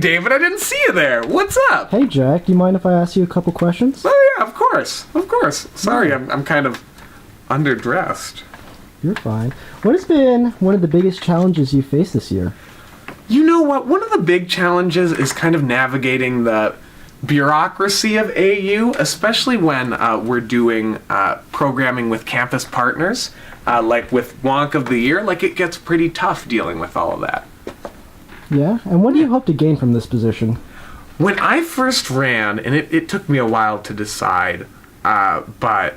David, I didn't see you there. What's up? Hey, Jack, do you mind if I ask you a couple questions? Oh, yeah, of course. Of course. Sorry, I'm kind of underdressed. You're fine. What has been one of the biggest challenges you faced this year? You know what? One of the big challenges is kind of navigating the bureaucracy of AU, especially when we're doing programming with campus partners, like with Wonk of the Year. Like, it gets pretty tough dealing with all of that. Yeah? And what do you hope to gain from this position? When I first ran, and it took me a while to decide, but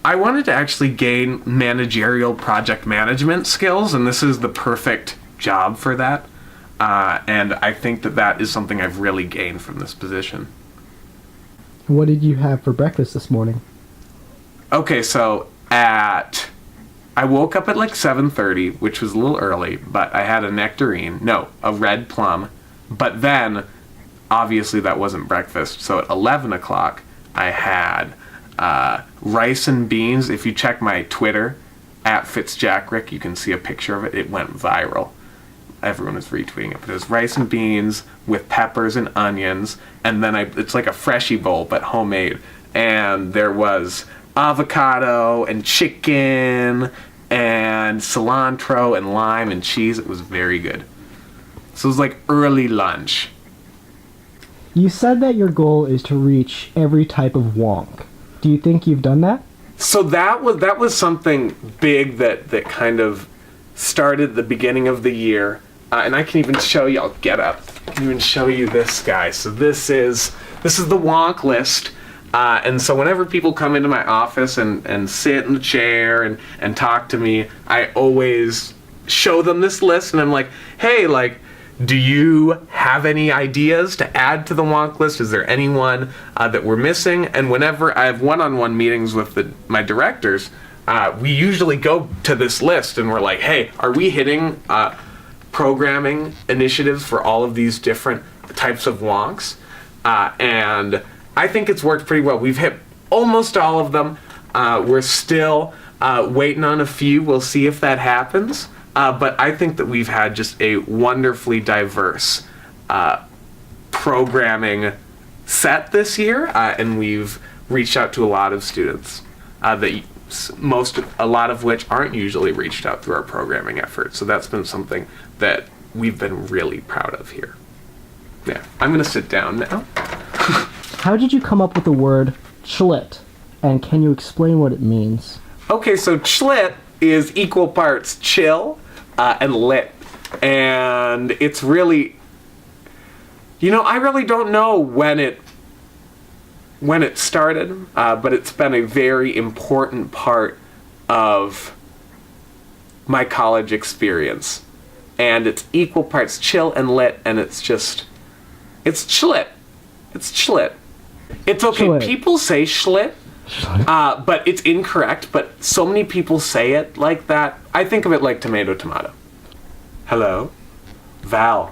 I wanted to actually gain managerial project management skills, and this is the perfect job for that. And I think that is something I've really gained from this position. What did you have for breakfast this morning? Okay, so I woke up at like 7:30, which was a little early, but I had a red plum. But then, obviously that wasn't breakfast, so at 11 o'clock, I had rice and beans. If you check my Twitter, @FitzJackRick, you can see a picture of it. It went viral. Everyone was retweeting it, but it was rice and beans with peppers and onions, and then it's like a freshie bowl, but homemade. And there was avocado and chicken and cilantro and lime and cheese. It was very good. So it was like early lunch. You said that your goal is to reach every type of wonk. Do you think you've done that? So that was something big that kind of started the beginning of the year. And I can even show you, I'll get up, I can even show you this guy. So this is the wonk list. And so whenever people come into my office and sit in the chair and talk to me, I always show them this list, and I'm like, hey, like, do you have any ideas to add to the wonk list? Is there anyone that we're missing? And whenever I have one-on-one meetings with my directors, we usually go to this list and we're like, hey, are we hitting programming initiatives for all of these different types of wonks? And I think it's worked pretty well. We've hit almost all of them. We're still waiting on a few. We'll see if that happens. But I think that we've had just a wonderfully diverse programming set this year, and we've reached out to a lot of students a lot of which aren't usually reached out through our programming efforts. So that's been something that we've been really proud of here. Yeah, I'm gonna sit down now. How did you come up with the word slit? And can you explain what it means? Okay, so slit is equal parts chill and lit. And it's really, I really don't know when it started, but it's been a very important part of my college experience. And it's equal parts chill and lit, and it's chlit. It's chlit. It's okay. Chlit. People say schlit, but it's incorrect, but so many people say it like that. I think of it like tomato. Hello? Val.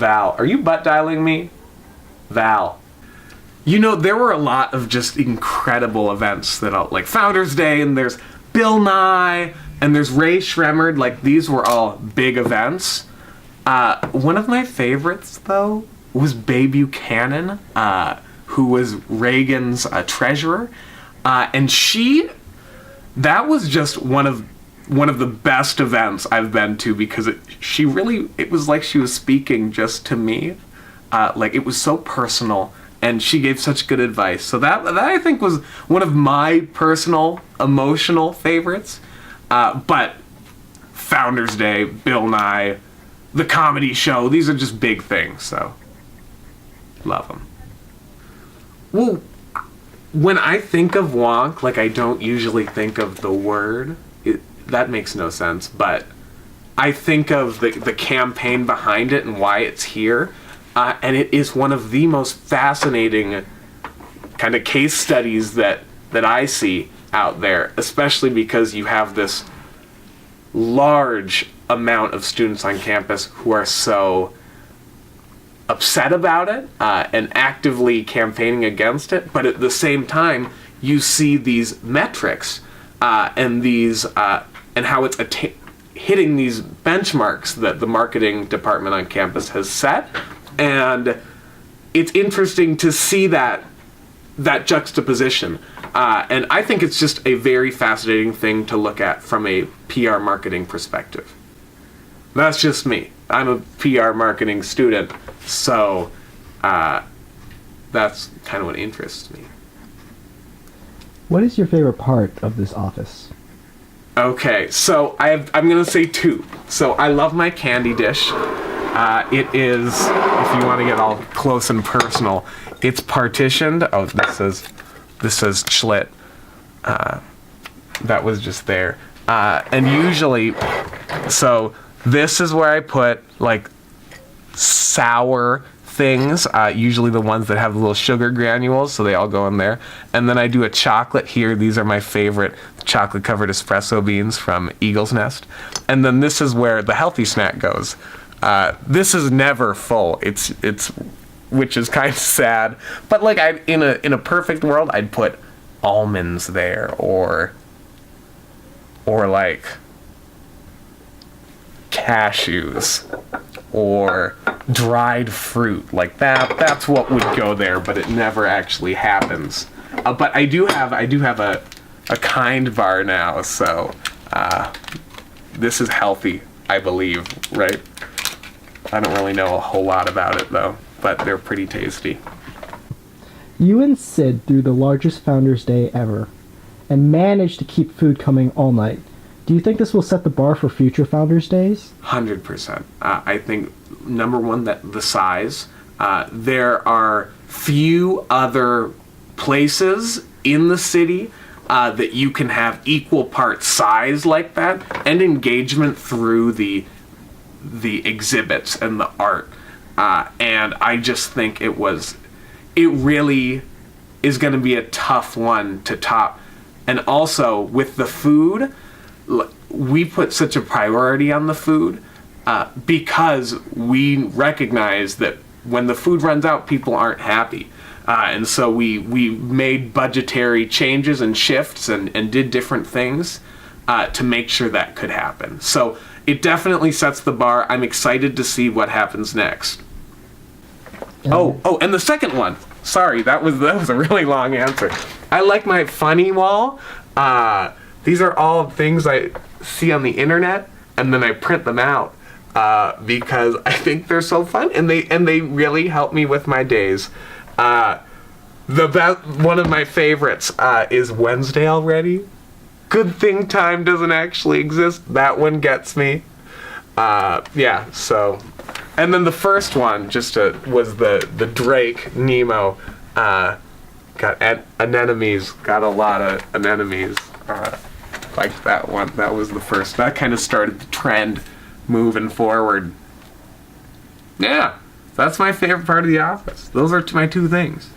Are you butt dialing me? Val. There were a lot of just incredible events like Founders Day, and there's Bill Nye, and there's Ray Shremmerd. Like, these were all big events. One of my favorites, though, was Bae Buchanan, who was Reagan's treasurer. And that was just one of the best events I've been to, because it was like she was speaking just to me. Like, it was so personal, and she gave such good advice. So that I think was one of my personal emotional favorites. But Founders Day, Bill Nye, the comedy show, these are just big things, so love them. Well, when I think of wonk, like, I don't usually think of the word. That makes no sense, but I think of the campaign behind it and why it's here. And it is one of the most fascinating kind of case studies that I see out there, especially because you have this large amount of students on campus who are so upset about it and actively campaigning against it. But at the same time, you see these metrics and these and how hitting these benchmarks that the marketing department on campus has set. And it's interesting to see that juxtaposition. And I think it's just a very fascinating thing to look at from a PR marketing perspective. That's just me. I'm a PR marketing student, so that's kind of what interests me. What is your favorite part of this office? Okay, so I'm going to say two. So I love my candy dish. It is, if you want to get all close and personal, it's partitioned. Oh, this says slit. That was just there. And usually, so this is where I put like sour things, usually the ones that have the little sugar granules, so they all go in there. And then I do a chocolate here. These are my favorite chocolate covered espresso beans from Eagle's Nest. And then this is where the healthy snack goes. This is never full. It's which is kind of sad. But like in a perfect world, I'd put almonds there or like cashews or dried fruit. Like that's what would go there, but it never actually happens. But I do have a kind bar now, so this is healthy, I believe, right? I don't really know a whole lot about it though, but they're pretty tasty. You and Sid threw the largest Founders Day ever and managed to keep food coming all night. Do you think this will set the bar for future Founders Days? 100%. I think, number one, that the size. There are few other places in the city that you can have equal parts size like that and engagement through the exhibits and the art. And I just think it really is going to be a tough one to top. And also, with the food, we put such a priority on the food because we recognize that when the food runs out, people aren't happy. And so we made budgetary changes and shifts and did different things to make sure that could happen. So it definitely sets the bar. I'm excited to see what happens next. Oh, and the second one. Sorry, that was a really long answer. I like my funny wall. These are all things I see on the internet, and then I print them out because I think they're so fun, and they really help me with my days. One of my favorites is Wednesday already. Good thing time doesn't actually exist. That one gets me. Yeah. So, and then the first one was the Drake Nemo. Got anemones. Got a lot of anemones. Liked that one. That was the first. That kind of started the trend moving forward. Yeah, that's my favorite part of the office. Those are my two things.